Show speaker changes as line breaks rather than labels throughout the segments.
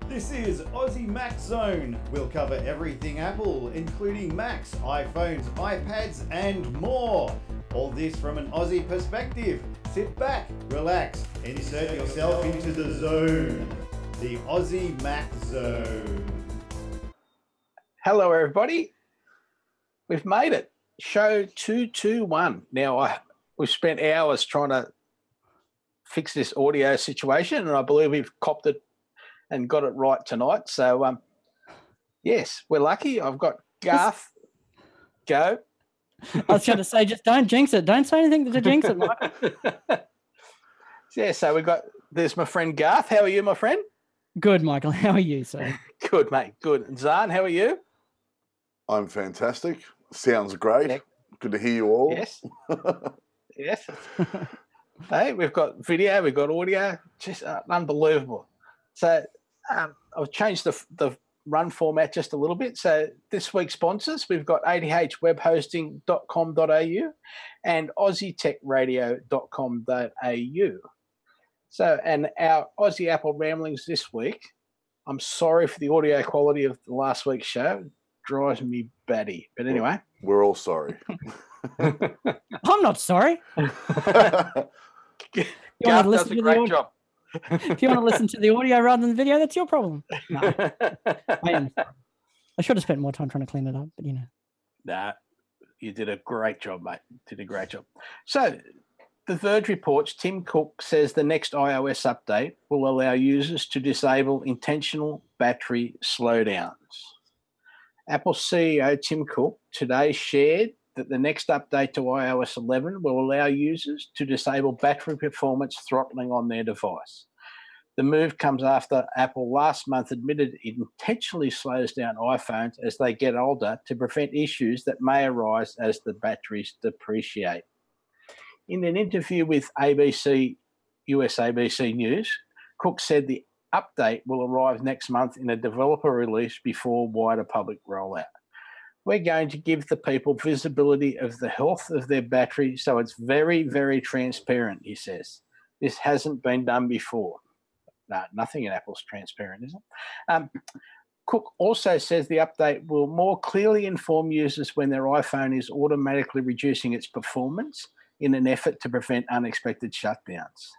This is Aussie Mac Zone. We'll cover everything Apple, including Macs, iPhones, iPads, and more. All this from an Aussie perspective. Sit back, relax, and insert yourself into the zone. The Aussie Mac Zone.
Hello, everybody. We've made it. Show 221. Now, we've spent hours trying to fix this audio situation, and I believe we've copped it and got it right tonight. So, yes, we're lucky. I've got Garth. Go.
I was going to say, just don't jinx it. Don't say anything to jinx it, Michael.
Yeah, so there's my friend Garth. How are you, my friend?
Good, Michael. How are you, sir?
Good, mate. Good. And Zarn, how are you?
I'm fantastic. Sounds great.
Yeah.
Good to hear you all.
Yes. Yes. Hey, we've got video, we've got audio. Just unbelievable. So I've changed the run format just a little bit. So this week's sponsors, we've got adhwebhosting.com.au and aussietechradio.com.au. So, and our Aussie Apple ramblings this week, I'm sorry for the audio quality of the last week's show. It drives me batty. But anyway.
We're all sorry.
I'm not sorry.
Garth does a great job.
If you want to listen to the audio rather than the video, that's your problem. No, I am sorry. I should have spent more time trying to clean it up, but you know.
Nah, you did a great job, mate. Did a great job. So, The Verge reports Tim Cook says the next iOS update will allow users to disable intentional battery slowdowns. Apple CEO Tim Cook today shared that the next update to iOS 11 will allow users to disable battery performance throttling on their device. The move comes after Apple last month admitted it intentionally slows down iPhones as they get older to prevent issues that may arise as the batteries depreciate. In an interview with US ABC News, Cook said the update will arrive next month in a developer release before wider public rollout. We're going to give the people visibility of the health of their battery, so it's very, very transparent, he says. This hasn't been done before. No, nothing in Apple's transparent, is it? Cook also says the update will more clearly inform users when their iPhone is automatically reducing its performance in an effort to prevent unexpected shutdowns.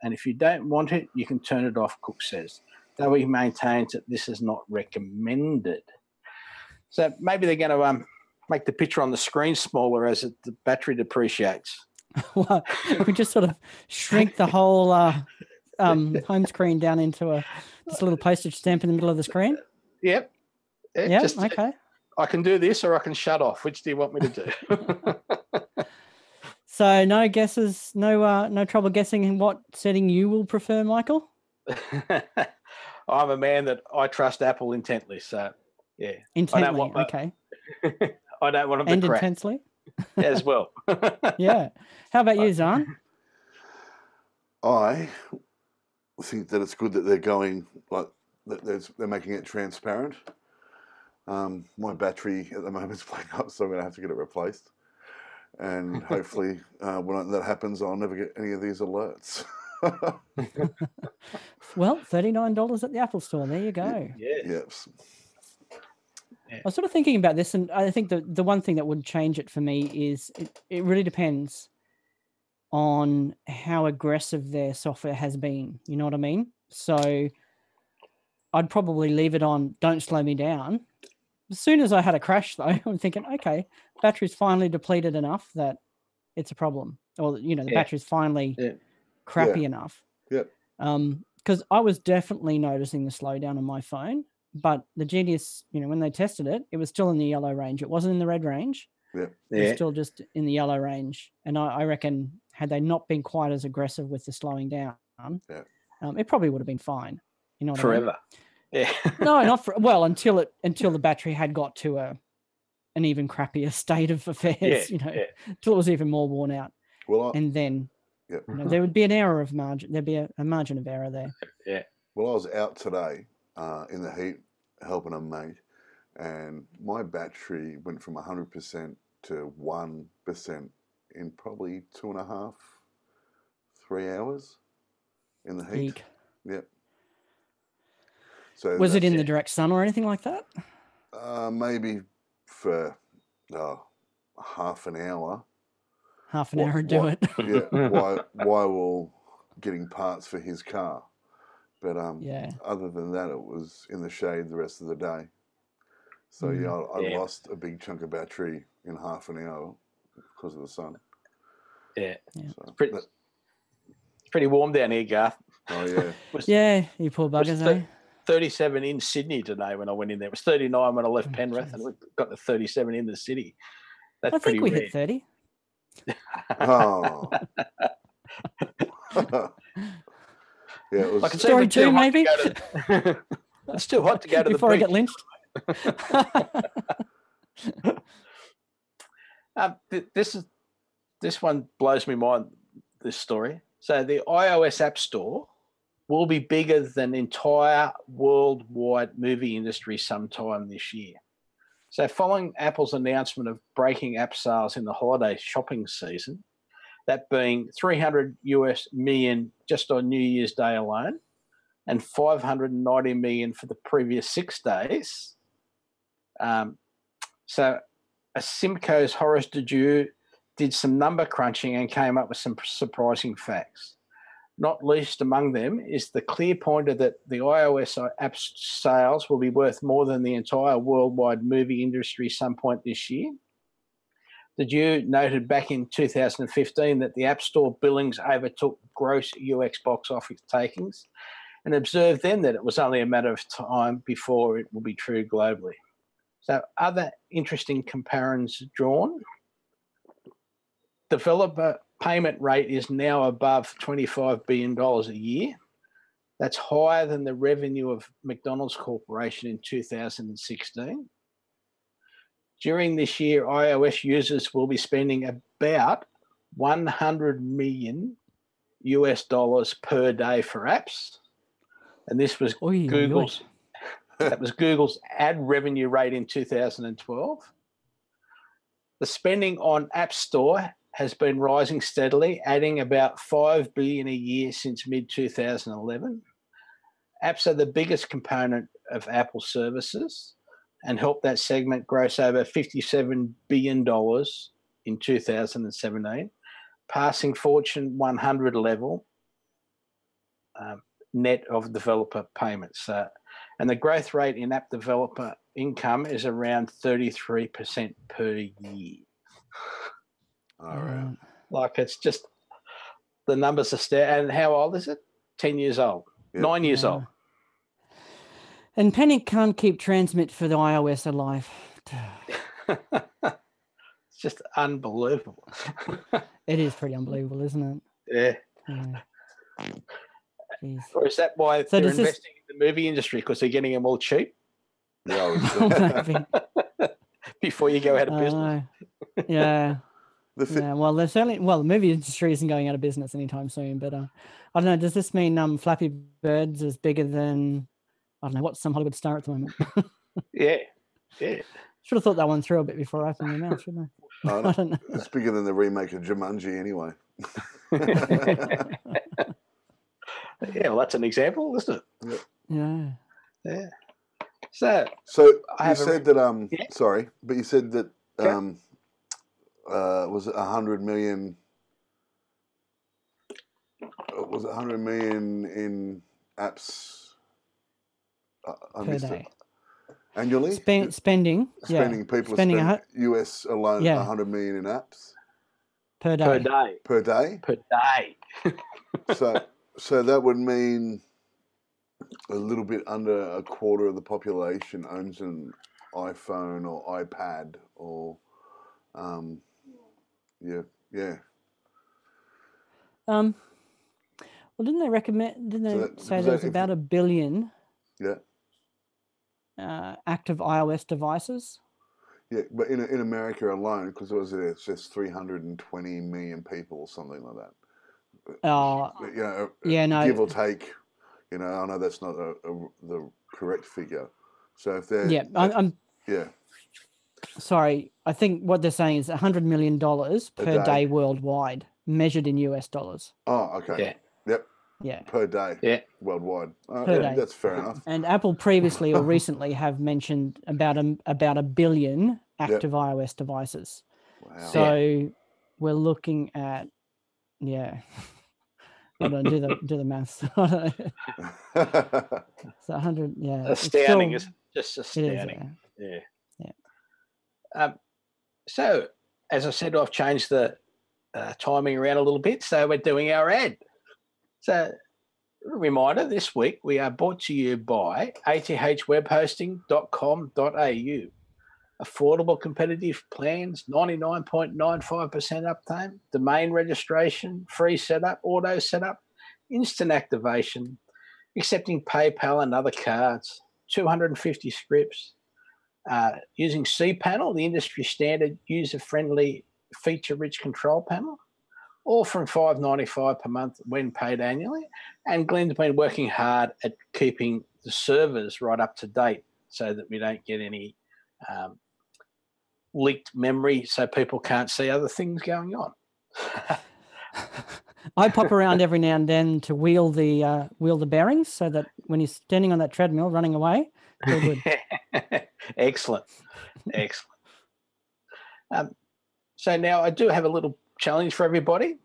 And if you don't want it, you can turn it off, Cook says, though he maintains that this is not recommended. So maybe they're going to make the picture on the screen smaller as the battery depreciates.
Well, we just sort of shrink the whole home screen down into this little postage stamp in the middle of the screen.
Yep.
Yeah, okay.
I can do this or I can shut off. Which do you want me to do?
So no guesses, no trouble guessing what setting you will prefer, Michael?
I'm a man that I trust Apple intently, so yeah.
Intently, okay.
I don't want them
and
to crack.
Intensely?
As well.
Yeah. How about you, Zarn?
I think that it's good that they're going, like, they're making it transparent. My battery at the moment is playing up, so I'm going to have to get it replaced. And hopefully when that happens, I'll never get any of these alerts.
Well, $39 at the Apple Store. There you go.
Yes.
I was sort of thinking about this, and I think the one thing that would change it for me is it really depends on how aggressive their software has been. You know what I mean? So I'd probably leave it on don't slow me down. As soon as I had a crash, though, I'm thinking, okay, battery's finally depleted enough that it's a problem. Or, the battery's finally crappy enough.
Yeah.
Because I was definitely noticing the slowdown on my phone. But the Genius, when they tested it, it was still in the yellow range. It wasn't in the red range.
Yeah.
It was still just in the yellow range. And I reckon had they not been quite as aggressive with the slowing down, it probably would have been fine. You know what
Forever.
I mean?
Yeah.
No, not for until the battery had got to an even crappier state of affairs. Until it was even more worn out.
Well,
and then there would be an error of margin. There'd be a margin of error there.
Yeah.
Well, I was out today in the heat helping a mate, and my battery went from 100% to 1% in probably 2.5, 3 hours in the heat.
Eek.
Yep. So
Was it in the direct sun or anything like that?
maybe for half an hour.
Half an hour would do it.
Yeah, while getting parts for his car. But other than that, it was in the shade the rest of the day. So I lost a big chunk of battery in half an hour because of the sun.
Yeah,
So,
it's pretty warm down here, Garth.
Oh yeah.
Yeah, you poor buggers, eh?
37 in Sydney today when I went in there. It was 39 when I left Penrith, and we got to 37 in the city. That's
I think we
rare.
hit 30.
Oh. Yeah, it was.
I can see
Story 2, maybe?
It's too hot to go to
Before I
the
get lynched.
This one blows me mind, this story. So the iOS App Store will be bigger than the entire worldwide movie industry sometime this year. So following Apple's announcement of breaking app sales in the holiday shopping season, that being $300 million just on New Year's Day alone, and $590 million for the previous 6 days. So a Simcoe's Horace DeJew did some number crunching and came up with some surprising facts. Not least among them is the clear pointer that the iOS app sales will be worth more than the entire worldwide movie industry some point this year. DeJew noted back in 2015 that the App Store billings overtook gross UX box office takings, and observed then that it was only a matter of time before it will be true globally. So other interesting comparisons drawn. Developer payment rate is now above $25 billion a year. That's higher than the revenue of McDonald's Corporation in 2016. During this year, iOS users will be spending about $100 million per day for apps. And this was Google's that was Google's ad revenue rate in 2012. The spending on App Store has been rising steadily, adding about $5 billion a year since mid-2011. Apps are the biggest component of Apple services and helped that segment gross over $57 billion in 2017, passing Fortune 100 level net of developer payments. And the growth rate in app developer income is around 33% per year.
All right.
Like, it's just, the numbers are and how old is it? 10 years old. Yep. 9 years old.
And Panic can't keep transmit for the iOS alive.
It's just unbelievable.
It is pretty unbelievable, isn't it?
Yeah.
Jeez.
Or is that why they're investing in the movie industry, because they're getting them all cheap? Before you go out of business.
Yeah. Well, they're certainly, the movie industry isn't going out of business anytime soon, but I don't know. Does this mean Flappy Bird's is bigger than, I don't know, what's some Hollywood star at the moment?
Yeah.
Should have thought that one through a bit before I opened my mouth, shouldn't I? I don't know.
It's bigger than the remake of Jumanji anyway.
Yeah, well, that's an example, isn't it?
Yeah.
So
you said that sorry, but you said that was it 100 million? Was it 100 million in apps? I
per
missed
day.
It. Annually?
Spending.
People spending US alone 100 million in apps
per day.
Per day. So that would mean a little bit under a quarter of the population owns an iPhone or iPad or
Well, didn't they recommend? Didn't they say there was about 1 billion?
Yeah.
Active iOS devices.
Yeah, but in America alone, because it's just 320 million people or something like that. Give or take. I know that's not the correct figure. So if they're
I'm sorry. I think what they're saying is $100 million per day worldwide, measured in US dollars.
Oh, okay.
Yeah.
Yep.
Yeah.
per day.
Yeah.
Worldwide.
Per day.
That's fair enough.
And Apple previously or recently have mentioned about a billion active iOS devices.
Wow.
So we're looking at, I don't do the maths. So 100,
astounding. It's just astounding.
Yeah.
So, as I said, I've changed the timing around a little bit. So we're doing our ad. So, reminder, this week we are brought to you by athwebhosting.com.au. Affordable competitive plans, 99.95% uptime, domain registration, free setup, auto setup, instant activation, accepting PayPal and other cards, 250 scripts, using cPanel, the industry standard user-friendly feature-rich control panel, all from $5.95 per month when paid annually. And Glenn's been working hard at keeping the servers right up to date so that we don't get any leaked memory so people can't see other things going on.
I pop around every now and then to wheel the bearings so that when you're standing on that treadmill running away, it's all good.
Excellent. So now I do have a little challenge for everybody.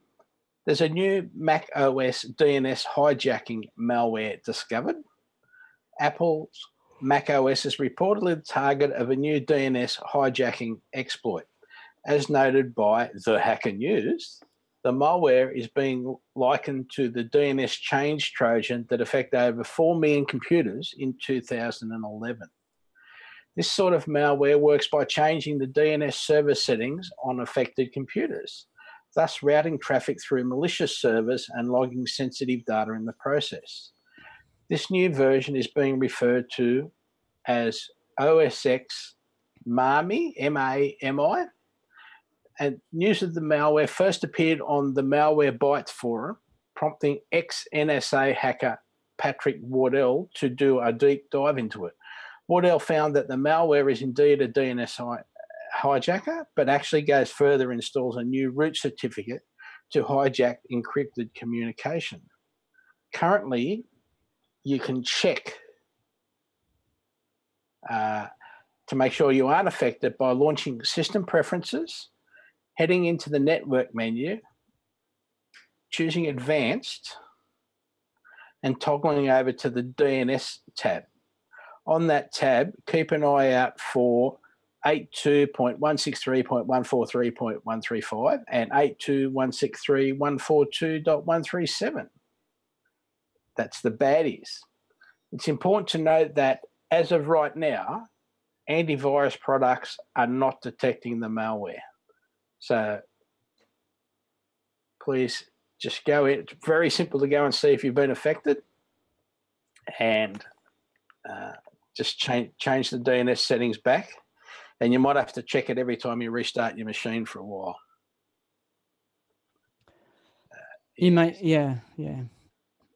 There's a new Mac OS DNS hijacking malware discovered. Apple's Mac OS is reportedly the target of a new DNS hijacking exploit. As noted by The Hacker News, the malware is being likened to the DNS change Trojan that affected over 4 million computers in 2011. This sort of malware works by changing the DNS server settings on affected computers, thus routing traffic through malicious servers and logging sensitive data in the process. This new version is being referred to as OSX MAMI, M-A-M-I, and news of the malware first appeared on the Malware Bytes forum, prompting ex-NSA hacker Patrick Wardell to do a deep dive into it. Wardell found that the malware is indeed a DNS hijacker, but actually goes further and installs a new root certificate to hijack encrypted communication. Currently, you can check to make sure you aren't affected by launching System Preferences, heading into the Network menu, choosing Advanced, and toggling over to the DNS tab. On that tab, keep an eye out for 82.163.143.135 and 82.163.142.137. That's the baddies. It's important to note that as of right now, antivirus products are not detecting the malware. So please just go in. It's very simple to go and see if you've been affected, and just change the DNS settings back. And you might have to check it every time you restart your machine for a while.
You may, yeah.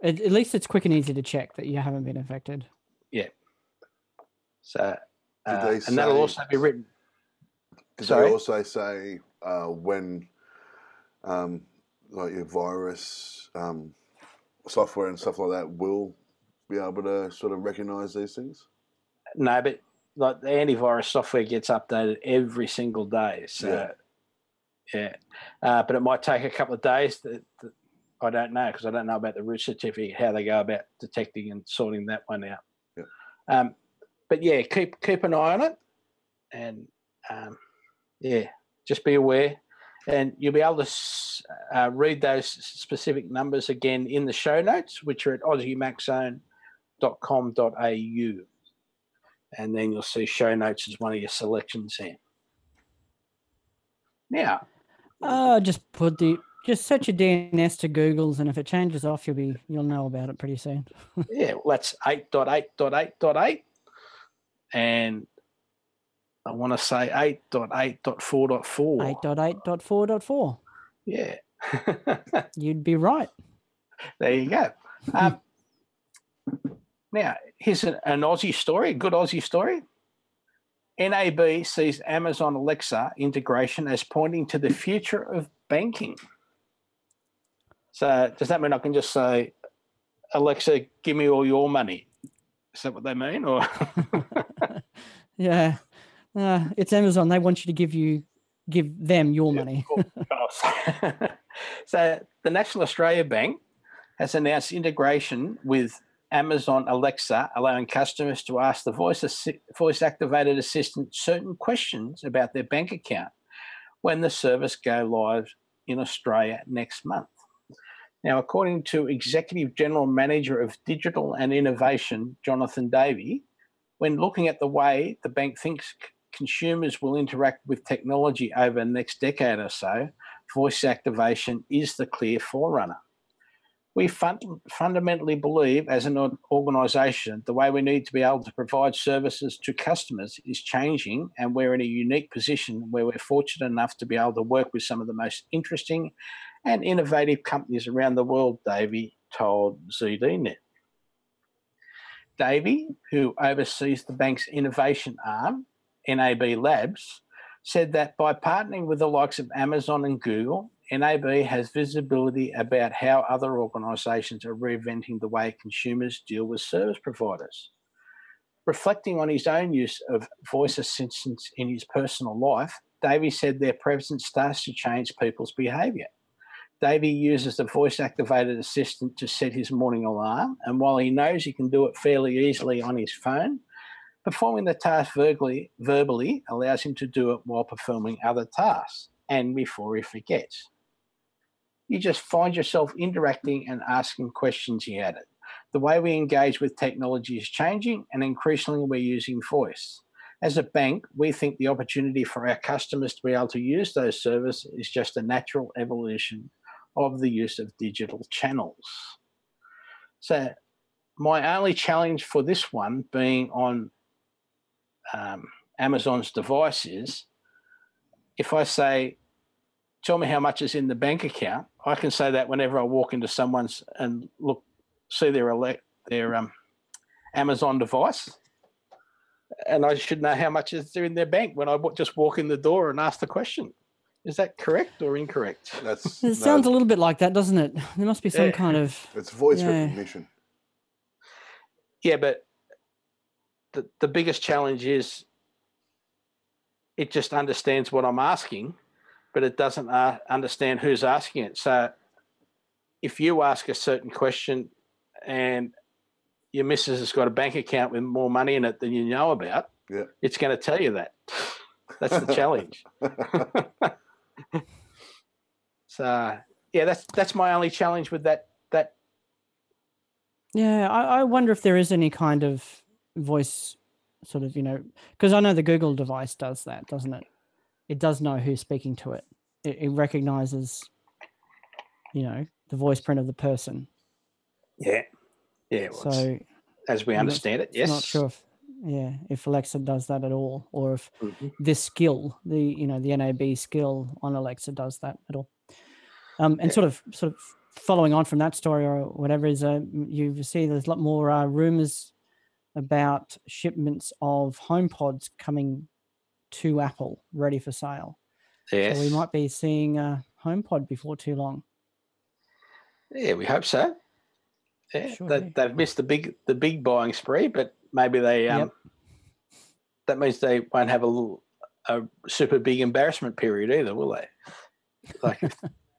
At least it's quick and easy to check that you haven't been affected.
Yeah. So, and that'll also be written.
Did they also say when, like your virus software and stuff like that will be able to sort of recognize these things?
No, but like the antivirus software gets updated every single day. So, but it might take a couple of days. That I don't know, because I don't know about the root certificate, how they go about detecting and sorting that one out.
Yeah.
But yeah, keep an eye on it, and just be aware, and you'll be able to read those specific numbers again in the show notes, which are at aussiemaczone.com.au. And then you'll see show notes as one of your selections there. Now,
just set your DNS to Google's, and if it changes off, you'll know about it pretty soon.
Well, that's 8.8.8.8, and I want to say 8.8.4.4.
8.8.4.4.
Yeah.
You'd be right.
There you go. Now, here's an Aussie story, a good Aussie story. NAB sees Amazon Alexa integration as pointing to the future of banking. So does that mean I can just say, Alexa, give me all your money. Is that what they mean? Or
Yeah. It's Amazon. They want you to give them your money.
So the National Australia Bank has announced integration with Amazon Alexa, allowing customers to ask the voice-activated assistant certain questions about their bank account when the service go live in Australia next month. Now, according to Executive General Manager of Digital and Innovation, Jonathan Davey, when looking at the way the bank thinks consumers will interact with technology over the next decade or so, voice activation is the clear forerunner. We fundamentally believe as an organisation the way we need to be able to provide services to customers is changing, and we're in a unique position where we're fortunate enough to be able to work with some of the most interesting and innovative companies around the world, Davey told ZDNet. Davey, who oversees the bank's innovation arm, NAB Labs, said that by partnering with the likes of Amazon and Google, NAB has visibility about how other organisations are reinventing the way consumers deal with service providers. Reflecting on his own use of voice assistants in his personal life, Davey said their presence starts to change people's behaviour. Davey uses the voice-activated assistant to set his morning alarm, and while he knows he can do it fairly easily on his phone, performing the task verbally allows him to do it while performing other tasks and before he forgets. You just find yourself interacting and asking questions, he added. The way we engage with technology is changing, and increasingly we're using voice. As a bank, we think the opportunity for our customers to be able to use those services is just a natural evolution of the use of digital channels. So my only challenge for this one being on Amazon's devices, if I say, tell me how much is in the bank account, I can say that whenever I walk into someone's and see their Amazon device, and I should know how much is there in their bank when I just walk in the door and ask the question. Is that correct or incorrect?
It sounds a little bit like that, doesn't it? There must be some kind of...
It's voice recognition.
Yeah, but the biggest challenge is it just understands what I'm asking, but it doesn't understand who's asking it. So if you ask a certain question and your missus has got a bank account with more money in it than you know about, it's going to tell you that. That's the challenge. So, yeah, that's my only challenge with that.
Yeah, I wonder if there is any kind of voice sort of, because I know the Google device does that, doesn't it? It does know who's speaking to it. It recognizes, the voice print of the person.
Yeah. Yeah.
So,
as we understand it, yes.
I'm not sure if Alexa does that at all, or if this skill, the NAB skill on Alexa does that at all. And sort of following on from that story or whatever is, you see there's a lot more rumors about shipments of HomePods coming to Apple, ready for sale.
Yes.
So we might be seeing a HomePod before too long.
Yeah, we hope so. Yeah,
sure
they've missed the big buying spree, but maybe they that means they won't have a super big embarrassment period either, will they? Like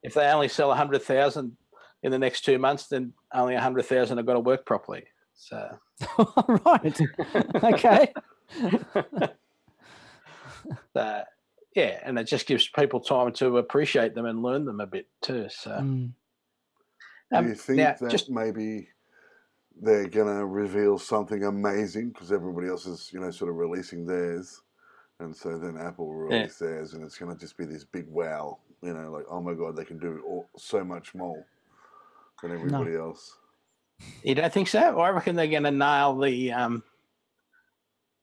if they only sell 100,000 in the next 2 months, then only 100,000 have got to work properly. So
right, okay.
Yeah, and it just gives people time to appreciate them and learn them a bit too. So.
Do you think that maybe they're going to reveal something amazing because everybody else is, sort of releasing theirs, and so then Apple will release theirs, and it's going to just be this big wow, like, oh my God, they can do so much more than everybody else.
You don't think so? I reckon they're going to nail the.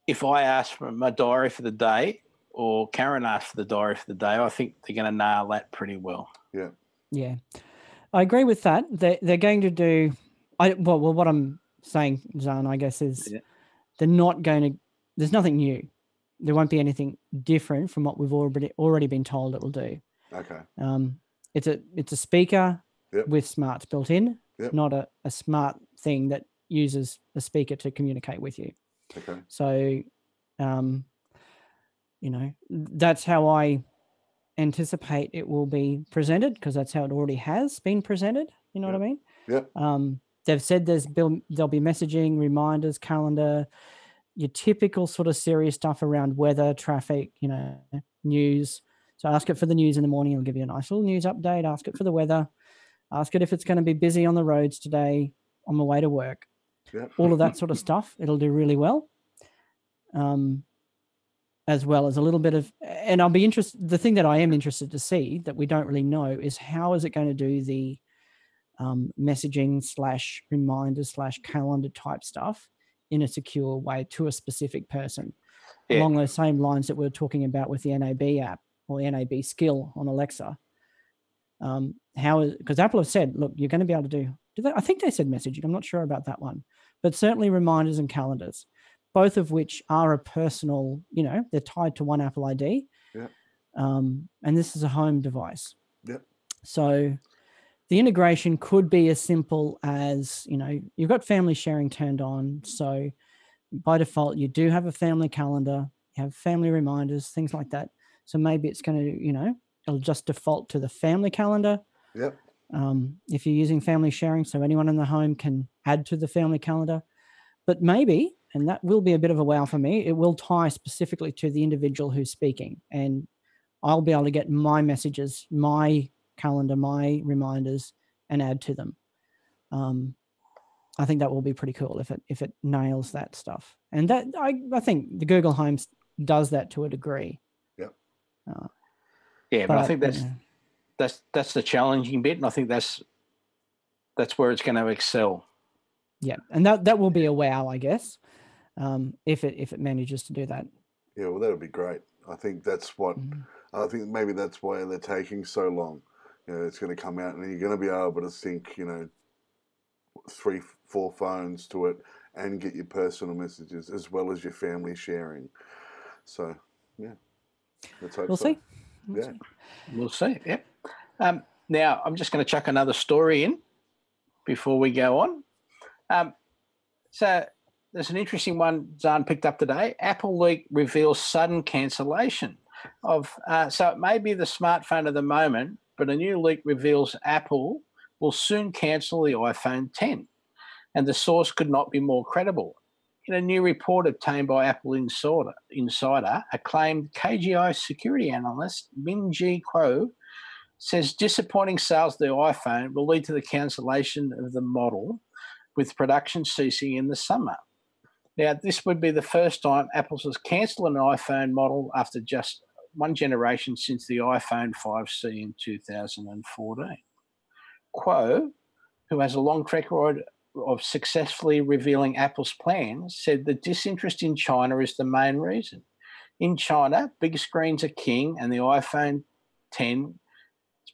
If I ask for my diary for the day, or Karen asks for the diary for the day, I think they're going to nail that pretty well.
Yeah.
Yeah. I agree with that. They're going to do, what I'm saying, Zarn, I guess, is they're not going to, there's nothing new. There won't be anything different from what we've already been told it will do.
Okay.
It's a speaker with smarts built in. It's not a smart thing that uses a speaker to communicate with you.
Okay.
So, that's how I anticipate it will be presented, because that's how it already has been presented. You know what I mean?
Yeah.
They've said there'll be messaging, reminders, calendar, your typical sort of serious stuff around weather, traffic, news. So ask it for the news in the morning. It'll give you a nice little news update. Ask it for the weather. Ask it if it's going to be busy on the roads today on the way to work.
Yeah.
All of that sort of stuff. It'll do really well. As well as a little bit of, and I'll be interested, the thing that I am interested to see that we don't really know is how is it going to do the messaging / reminders / calendar type stuff in a secure way to a specific person, along those same lines that we're talking about with the NAB app or the NAB skill on Alexa. Because Apple have said, look, you're going to be able to do they? I think they said messaging. I'm not sure about that one, but certainly reminders and calendars, both of which are a personal, they're tied to one Apple ID.
Yeah.
And this is a home device.
Yeah.
So the integration could be as simple as, you've got family sharing turned on. So by default, you do have a family calendar, you have family reminders, things like that. So maybe it's going to, it'll just default to the family calendar.
Yep.
If you're using family sharing, so anyone in the home can add to the family calendar. But maybe, and that will be a bit of a wow for me, it will tie specifically to the individual who's speaking. And I'll be able to get my messages, my calendar, my reminders, and add to them. I think that will be pretty cool if it nails that stuff. And that I think the Google Home does that to a degree.
Yeah. But I think that's the challenging bit, and I think that's where it's going to excel.
Yeah, and that will be a wow, I guess, if it manages to do that.
Yeah, well, that would be great. I think that's what. I think maybe that's why they're taking so long. It's going to come out, and then you're going to be able to sync, 3-4 phones to it, and get your personal messages as well as your family sharing. So, yeah, let's hope
we'll
so.
See.
We'll see. Yeah. Now I'm just going to chuck another story in before we go on. So there's an interesting one Zarn picked up today. Apple leak reveals sudden cancellation of. So it may be the smartphone of the moment, but a new leak reveals Apple will soon cancel the iPhone 10, and the source could not be more credible. In a new report obtained by Apple Insider, acclaimed KGI security analyst Min-Ji Kuo says disappointing sales of the iPhone will lead to the cancellation of the model, with production ceasing in the summer. Now, this would be the first time Apple has cancelled an iPhone model after just one generation since the iPhone 5C in 2014. Kuo, who has a long track record of successfully revealing Apple's plans, said the disinterest in China is the main reason. In China, big screens are king, and the iPhone 10's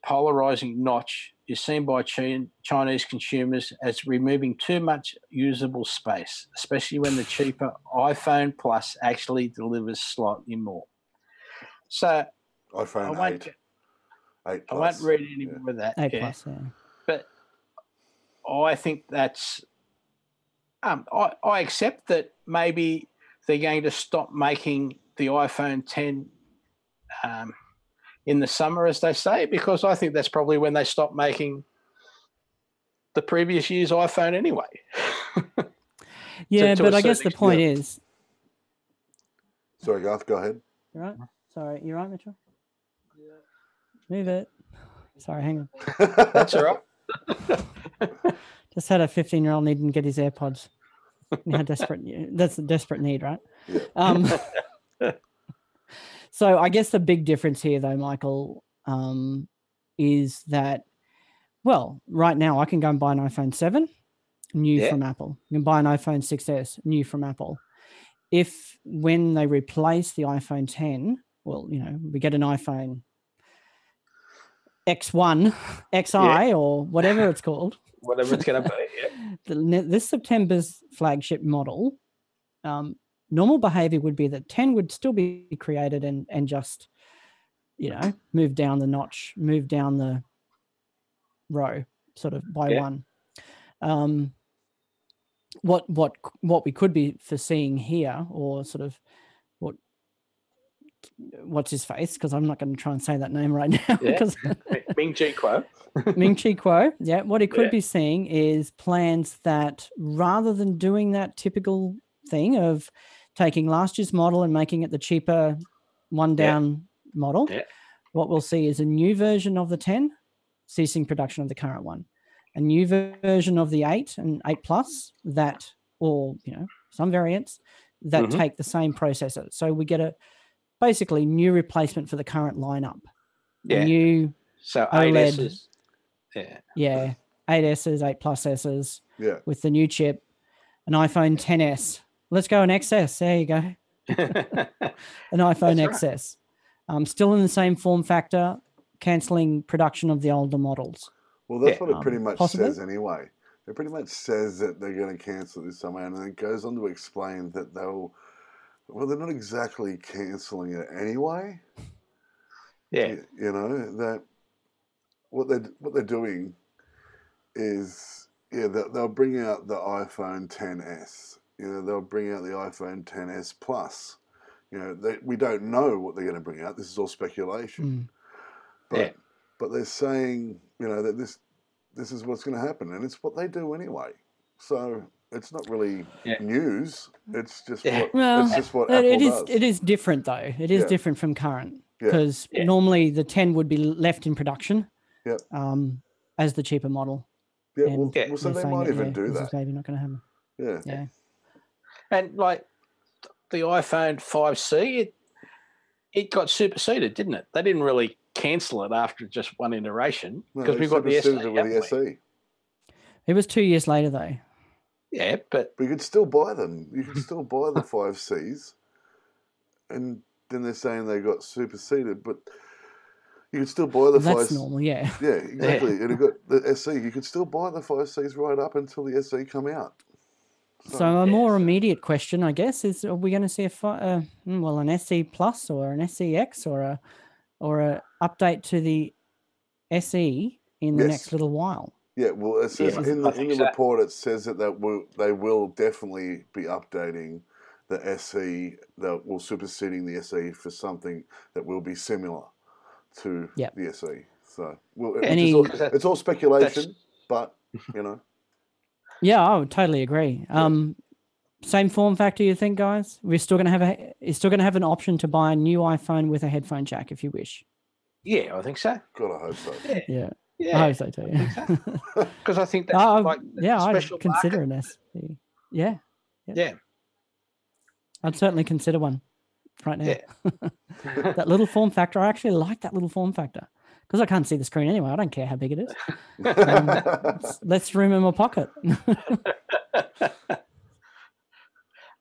polarizing notch is seen by Chinese consumers as removing too much usable space, especially when the cheaper iPhone Plus actually delivers slightly more. So
iPhone 8
I won't read any more of that.
8 Plus, yeah.
But I think that's I accept that maybe they're going to stop making the iPhone 10 in the summer, as they say, because I think that's probably when they stop making the previous year's iPhone anyway.
Yeah, but I guess the point is...
Sorry, Garth, go ahead.
You right? Sorry, you right, Mitchell? Yeah. Move it. Sorry, hang on.
That's all right.
Just had a 15-year-old need to get his AirPods. That's a desperate need, right?
Yeah.
So I guess the big difference here, though, Michael, is that, well, right now I can go and buy an iPhone 7, new from Apple. You can buy an iPhone 6S, new from Apple. If when they replace the iPhone 10, well, we get an iPhone X1, XI, or whatever it's called.
Whatever it's going to be, yeah.
This September's flagship model, normal behavior would be that 10 would still be created and just, move down the notch, move down the row sort of by one. what we could be foreseeing here, or sort of what's his face, because I'm not going to try and say that name right now.
Yeah. Ming Chi Kuo.
Ming Chi Kuo. Yeah. What he could be seeing is plans that, rather than doing that typical thing of taking last year's model and making it the cheaper one down model, what we'll see is a new version of the 10 ceasing production of the current one, a new version of the 8 and 8 Plus that, or some variants that take the same processor. So we get a basically new replacement for the current lineup.
Yeah.
A new
so
OLED.
8S's.
Yeah. 8S's, 8 Plus S's.
Yeah.
With the new chip, an iPhone XS. Let's go an XS. There you go. An iPhone XS. Still in the same form factor, cancelling production of the older models.
Well, that's what it pretty much
possibly?
says anyway. It pretty much says that they're going to cancel this somewhere, and then it goes on to explain that they're not exactly cancelling it anyway.
Yeah.
That what they're doing is, they'll bring out the iPhone XS. They'll bring out the iPhone XS Plus. We don't know what they're going to bring out. This is all speculation. But they're saying, that this is what's going to happen, and it's what they do anyway. So it's not really news. It's just what Apple does.
It is different though. It is different from current, because normally the 10 would be left in production as the cheaper model.
Yeah, so they might even do that.
This is maybe not going to happen.
Yeah.
And like the iPhone 5C, it got superseded, didn't it? They didn't really cancel it after just one iteration, because we've got the SE.
With the SE.
It was 2 years later though.
Yeah, but
you could still buy them. You could still buy the 5Cs, and then they're saying they got superseded, but you could still buy the 5.
That's normal, yeah.
Yeah, exactly. And you got the SE. You could still buy the 5Cs right up until the SE come out.
So a more immediate question, I guess, is: are we going to see an SE Plus or an SEX or a update to the SE in the next little while?
Yeah, well, it says in the report, it says that they will definitely be updating the SE, that will superseding the SE for something that will be similar to the SE. So, it's all speculation, but
Yeah, I would totally agree. Same form factor, you think, guys? You're still going to have an option to buy a new iPhone with a headphone jack if you wish.
Yeah, I think so.
God, I hope so.
Yeah. I hope so too.
Because I think that's
I'd consider an SE. Yeah. I'd certainly consider one right now.
Yeah.
That little form factor, I actually like that little form factor, because I can't see the screen anyway. I don't care how big it is. Less room in my pocket.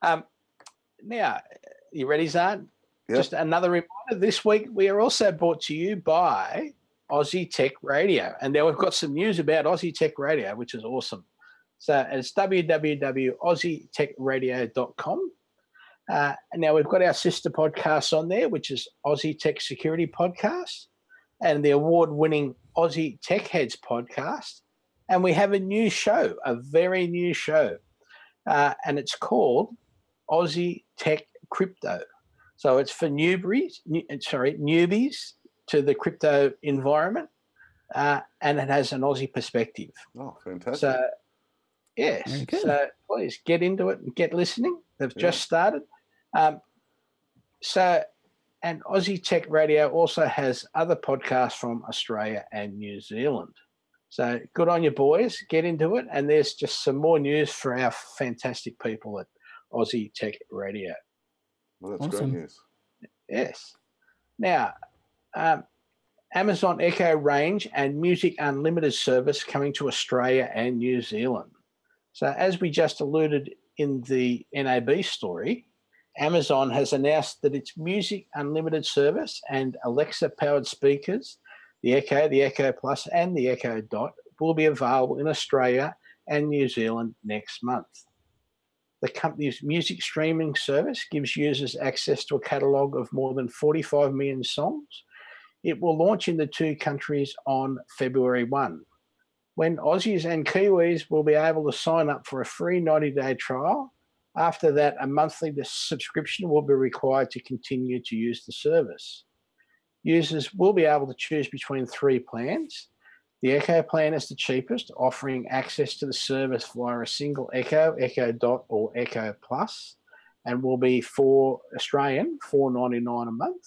Now, you ready, Zarn?
Yep.
Just another reminder, this week we are also brought to you by Aussie Tech Radio. And now we've got some news about Aussie Tech Radio, which is awesome. So it's www.aussietechradio.com. And now we've got our sister podcast on there, which is Aussie Tech Security Podcast and the award-winning Aussie Tech Heads podcast. And we have a new show, a very new show, and it's called Aussie Tech Crypto. So it's for newbies to the crypto environment, and it has an Aussie perspective.
Oh, fantastic.
So, yes. So please get into it and get listening. They've just started. And Aussie Tech Radio also has other podcasts from Australia and New Zealand. So good on you, boys. Get into it. And there's just some more news for our fantastic people at Aussie Tech Radio.
Well, that's great news.
Yes. Now, Amazon Echo Range and Music Unlimited service coming to Australia and New Zealand. So as we just alluded in the NAB story, Amazon has announced that its Music Unlimited service and Alexa-powered speakers, the Echo Plus and the Echo Dot, will be available in Australia and New Zealand next month. The company's music streaming service gives users access to a catalogue of more than 45 million songs. It will launch in the two countries on February 1. when Aussies and Kiwis will be able to sign up for a free 90-day trial. After that, a monthly subscription will be required to continue to use the service. Users will be able to choose between 3 plans. The Echo plan is the cheapest, offering access to the service via a single Echo, Echo Dot or Echo Plus, and will be for Australian $4.99 a month.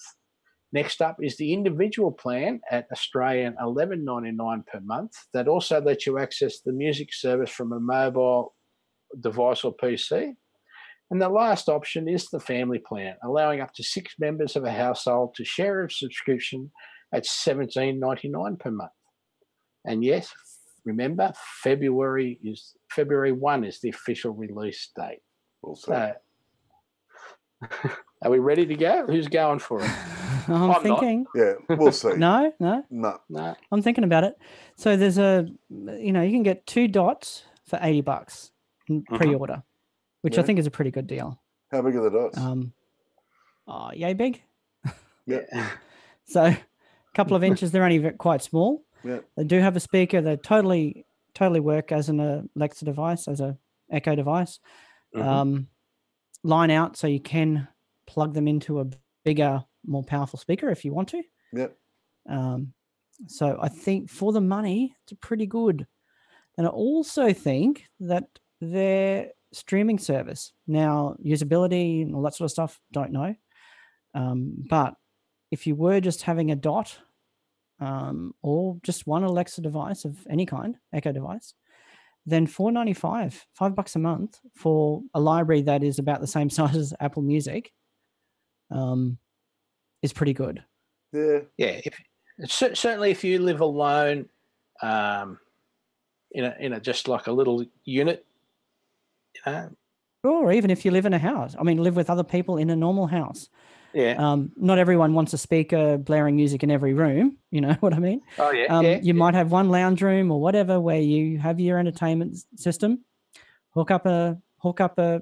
Next up is the individual plan at Australian $11.99 per month that also lets you access the music service from a mobile device or PC. And the last option is the family plan, allowing up to 6 members of a household to share a subscription at $17.99 per month. And yes, remember, February 1 is the official release date.
Also.
So, are we ready to go? Who's going for it?
I'm thinking.
Yeah, we'll see.
No.
No.
I'm thinking about it. So there's you can get 2 dots for $80 in pre-order, which I think is a pretty good deal.
How big are the dots?
Yay big.
Yeah.
So a couple of inches. They're only quite small.
Yeah.
They do have a speaker. They totally work as an Alexa device, as a Echo device. Line out, so you can plug them into a bigger, more powerful speaker if you want to.
Yep.
So I think for the money, it's pretty good. And I also think that their streaming service, now usability and all that sort of stuff, don't know. But if you were just having a dot or just one Alexa device of any kind, Echo device, then $4.95, $5 a month for a library that is about the same size as Apple Music is pretty good.
Yeah.
Yeah. Certainly if you live alone in a just like a little unit,
or even if you live in a house, live with other people in a normal house.
Yeah.
Not everyone wants a speaker blaring music in every room. You know what I mean?
Oh, yeah.
You might have one lounge room or whatever where you have your entertainment system. Hook up a $40,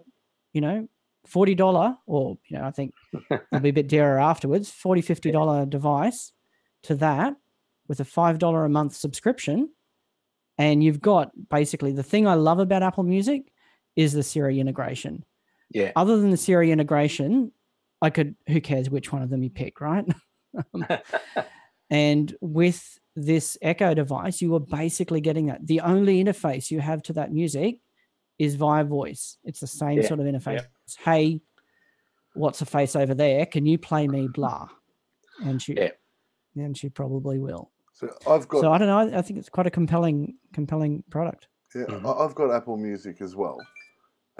or I think it'll be a bit dearer afterwards, $40, $50 device to that with a $5 a month subscription, and you've got basically the thing I love about Apple Music is the Siri integration.
Yeah.
Other than the Siri integration, who cares which one of them you pick, right? And with this Echo device, you are basically getting that. The only interface you have to that music is via voice. It's the same sort of interface. Yeah. Hey, what's a face over there? Can you play me blah? And she probably will.
So I
don't know. I think it's quite a compelling product.
Yeah, I've got Apple Music as well,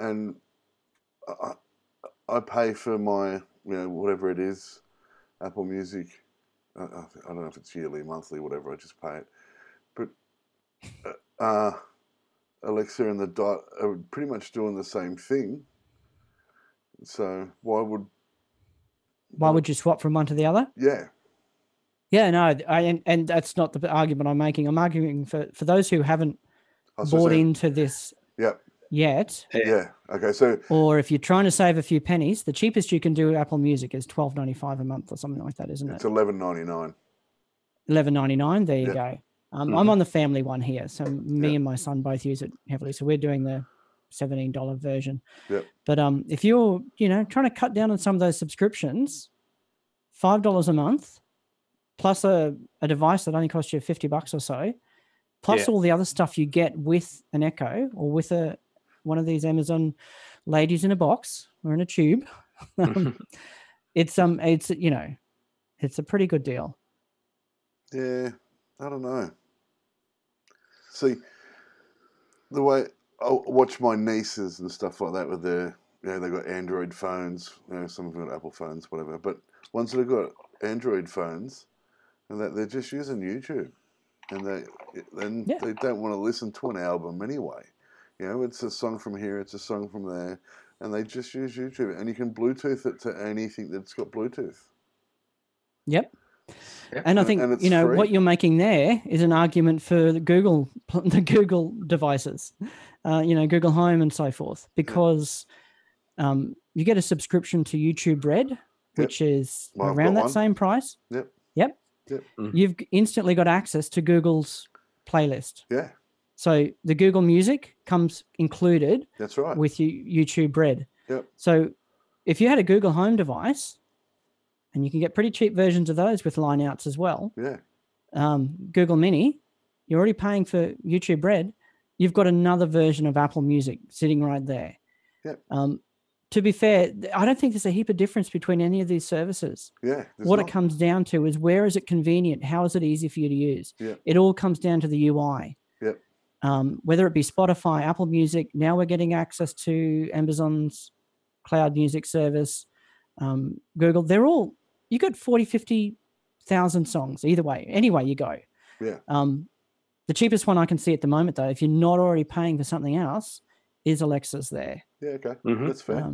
and I pay for my whatever it is, Apple Music. I don't know if it's yearly, monthly, whatever. I just pay it. But Alexa and the Dot are pretty much doing the same thing. So why would you
swap from one to the other?
Yeah.
Yeah, no, and that's not the argument I'm making. I'm arguing for those who haven't bought into this yet.
Yeah. Okay.
Or if you're trying to save a few pennies, the cheapest you can do Apple Music is $12.95 a month or something like that, isn't it?
It's $11.99.
$11.99. There you go. I'm on the family one here, so me and my son both use it heavily. So we're doing the $17 version.
Yep.
But if you're trying to cut down on some of those subscriptions, $5 a month plus a device that only costs you $50 or so, plus all the other stuff you get with an Echo or with one of these Amazon ladies in a box or in a tube. It's a pretty good deal.
Yeah, I don't know. See, the way I watch my nieces and stuff like that with their, they've got Android phones, some of them got Apple phones, whatever. But ones that have got Android phones, and that they're just using YouTube, and they don't want to listen to an album anyway. It's a song from here, it's a song from there, and they just use YouTube, and you can Bluetooth it to anything that's got Bluetooth.
Yep. And I think free. What you're making there is an argument for the Google devices, Google Home and so forth, because you get a subscription to YouTube Red, which is around that same price.
Yep.
You've instantly got access to Google's playlist.
Yeah.
So the Google Music comes included.
That's right.
With YouTube Red.
Yep.
So if you had a Google Home device, and you can get pretty cheap versions of those with line outs as well.
Yeah.
Google Mini, you're already paying for YouTube Red. You've got another version of Apple Music sitting right there.
Yep.
To be fair, I don't think there's a heap of difference between any of these services.
Yeah.
What it comes down to is, where is it convenient? How is it easy for you to use?
Yep.
It all comes down to the UI.
Yep.
Whether it be Spotify, Apple Music, now we're getting access to Amazon's cloud music service, Google, they're all, you got 40, 50,000 songs either way, any way you go.
Yeah.
The cheapest one I can see at the moment, though, if you're not already paying for something else, is Alexa's there.
Yeah, okay. Mm-hmm. That's fair.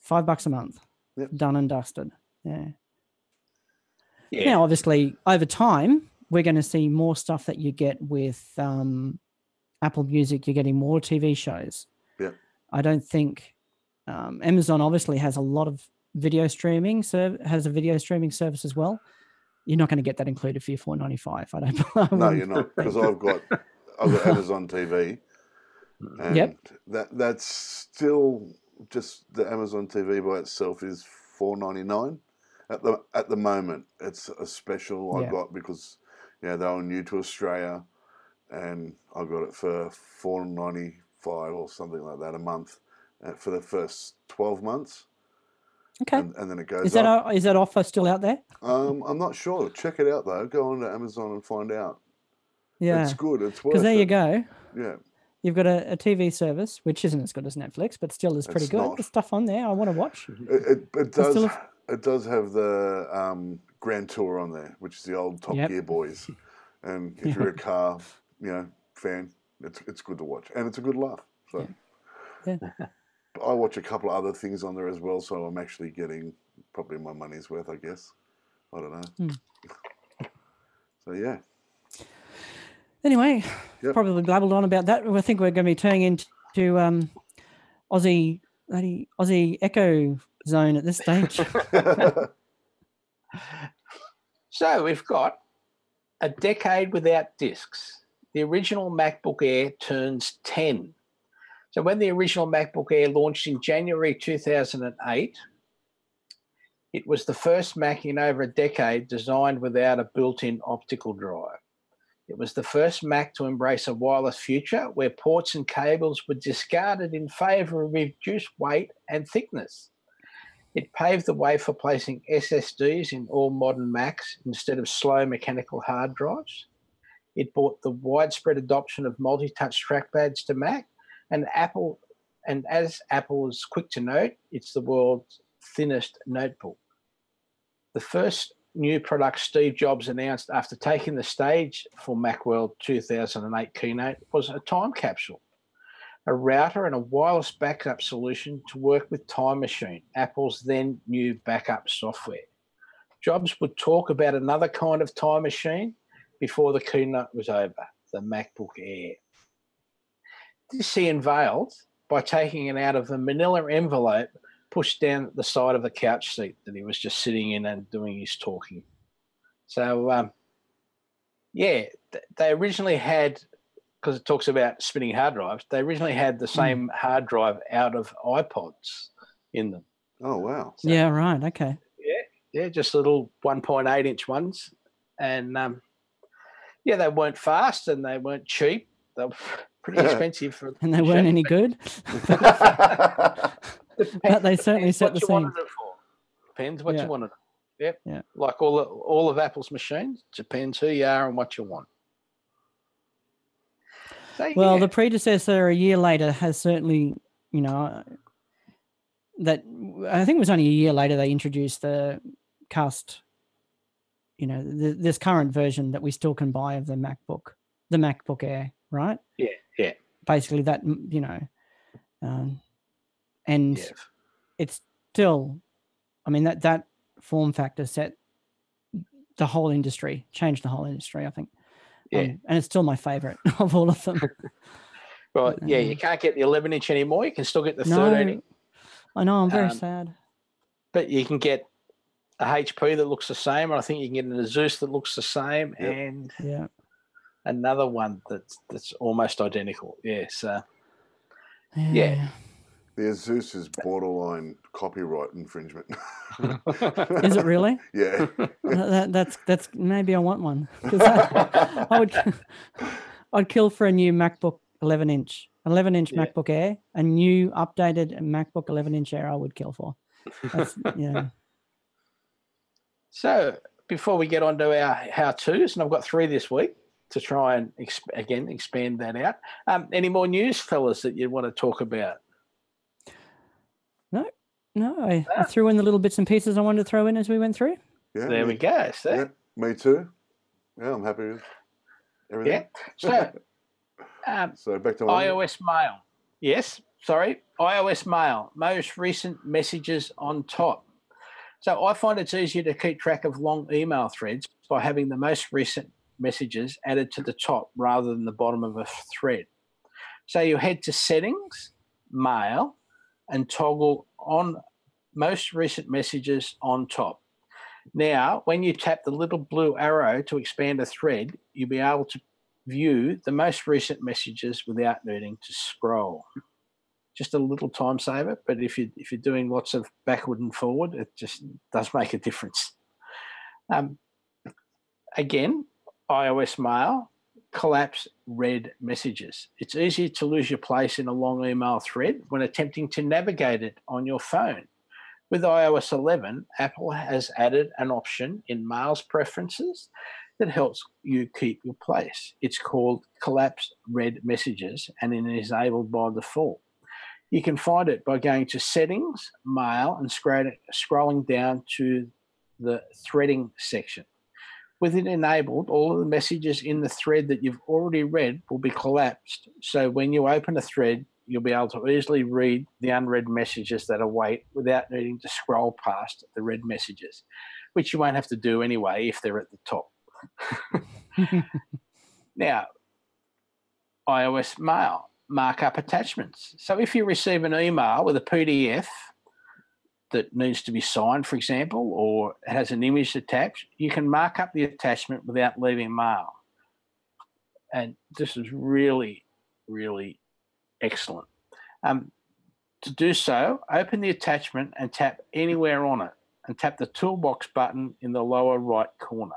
$5 a month.
Yep.
Done and dusted. Yeah. Now, obviously, over time, we're going to see more stuff that you get with Apple Music. You're getting more TV shows.
Yeah.
I don't think Amazon obviously has a lot of video streaming, has a video streaming service as well. You're not going to get that included for your $4.95. I don't.
No, you're not, because I've got Amazon TV, and that's still just the Amazon TV by itself is $4.99 at the moment. It's a special I got because they were new to Australia, and I got it for $4.95 or something like that a month for the first 12 months.
Okay.
And then it goes
up. Is that offer still out there?
I'm not sure. Check it out, though. Go on to Amazon and find out.
Yeah.
It's good. It's worth it.
Because there you go.
Yeah.
You've got a TV service, which isn't as good as Netflix, but still is pretty good.
Not.
There's stuff on there I want to watch.
It does have the Grand Tour on there, which is the old Top Gear boys. And if you're a car fan, it's good to watch. And it's a good laugh. So.
Yeah.
I watch a couple of other things on there as well, so I'm actually getting probably my money's worth, I guess. I don't know. So, yeah.
Anyway, probably blabbled on about that. I think we're going to be turning into Aussie Echo Zone at this stage.
So we've got a decade without discs. The original MacBook Air turns 10. So when the original MacBook Air launched in January 2008, it was the first Mac in over a decade designed without a built-in optical drive. It was the first Mac to embrace a wireless future where ports and cables were discarded in favour of reduced weight and thickness. It paved the way for placing SSDs in all modern Macs instead of slow mechanical hard drives. It brought the widespread adoption of multi-touch trackpads to Mac, and as Apple is quick to note, it's the world's thinnest notebook. The first new product Steve Jobs announced after taking the stage for Macworld 2008 keynote was a time capsule, a router and a wireless backup solution to work with Time Machine, Apple's then new backup software. Jobs would talk about another kind of time machine before the keynote was over, the MacBook Air. This he unveiled by taking it out of a manila envelope pushed down the side of the couch seat that he was just sitting in and doing his talking. So, they originally had, because it talks about spinning hard drives, they originally had the same hard drive out of iPods in them.
Oh, wow.
So, yeah, right. Okay.
Yeah, just little 1.8-inch ones. And, they weren't fast and they weren't cheap. They were pretty expensive.
And they weren't any good. But they certainly set the scene.
Depends what you wanted. Yep.
Yeah.
Like all of Apple's machines, depends who you are and what you want. So,
well, the predecessor a year later has certainly, that I think it was only a year later they introduced the cast, this current version that we still can buy of the MacBook Air, right?
Yeah.
Basically that, and it's still, that form factor changed the whole industry, I think.
Yeah.
And it's still my favorite of all of them.
Right. Yeah, you can't get the 11-inch anymore. You can still get the 13-inch.
I know, I'm very sad.
But you can get a HP that looks the same, and I think you can get an Asus that looks the same.
Yep.
another one that's almost identical. Yeah. So yeah.
The Asus is borderline copyright infringement.
Is it really?
Yeah.
That's maybe I want one, because I'd kill for a new MacBook 11-inch MacBook Air, a new updated MacBook 11-inch Air. I would kill for. That's, yeah.
So before we get on to our how-tos, and I've got 3 this week to try and expand that out. Any more news, fellas, that you want to talk about?
No, I threw in the little bits and pieces I wanted to throw in as we went through.
Yeah,
there we go. So.
Yeah, me too. Yeah, I'm happy with everything.
Yeah.
So back to
iOS Mail. Yes, sorry. iOS Mail. Most recent messages on top. So I find it's easier to keep track of long email threads by having the most recent messages added to the top rather than the bottom of a thread. So you head to Settings, Mail, and toggle on most recent messages on top. Now, when you tap the little blue arrow to expand a thread, you'll be able to view the most recent messages without needing to scroll. Just a little time saver, but if you're doing lots of backward and forward, it just does make a difference. Again, iOS Mail, collapse read messages. It's easy to lose your place in a long email thread when attempting to navigate it on your phone. With iOS 11, Apple has added an option in Mail's preferences that helps you keep your place. It's called collapse read messages, and it is enabled by default. You can find it by going to Settings, Mail, and scrolling down to the threading section. With it enabled, all of the messages in the thread that you've already read will be collapsed. So when you open a thread, you'll be able to easily read the unread messages that await without needing to scroll past the read messages, which you won't have to do anyway if they're at the top. Now, iOS Mail, markup attachments. So if you receive an email with a PDF that needs to be signed, for example, or has an image attached, you can mark up the attachment without leaving Mail. And this is really, really excellent. To do so, open the attachment and tap anywhere on it, and tap the toolbox button in the lower right corner.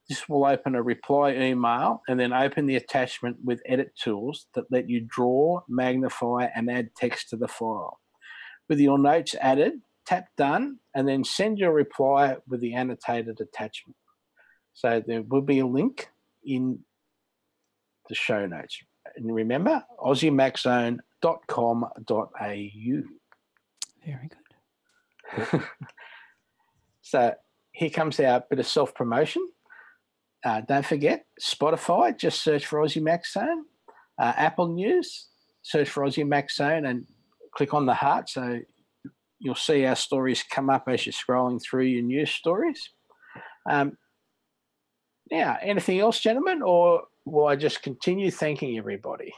This will open a reply email, and then open the attachment with edit tools that let you draw, magnify, and add text to the file. With your notes added, tap done, and then send your reply with the annotated attachment. So there will be a link in the show notes. And remember, aussiemaczone.com.au.
Very good.
So here comes our bit of self-promotion. Don't forget, Spotify, just search for Aussie Mac Zone. Apple News, search for Aussie Mac Zone and click on the heart, so you'll see our stories come up as you're scrolling through your news stories. Now, anything else, gentlemen, or will I just continue thanking everybody?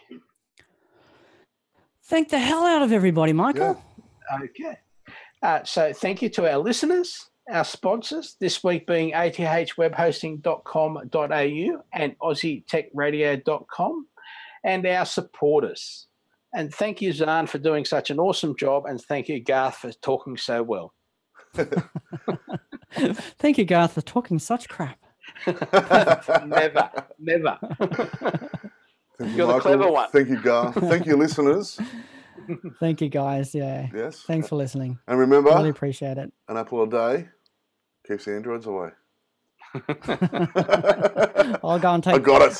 Thank the hell out of everybody, Michael.
Yeah. Okay. So thank you to our listeners, our sponsors, this week being athwebhosting.com.au and aussietechradio.com, and our supporters. And thank you, Zarn, for doing such an awesome job, and thank you, Garth, for talking so well.
Thank you, Garth, for talking such crap.
Never. You're the clever one.
Thank you, Garth. Thank you, listeners.
Thank you, guys. Yeah.
Yes.
Thanks for listening.
And remember,
really appreciate it.
An apple a day keeps the androids away.
I'll go and take.
I got it.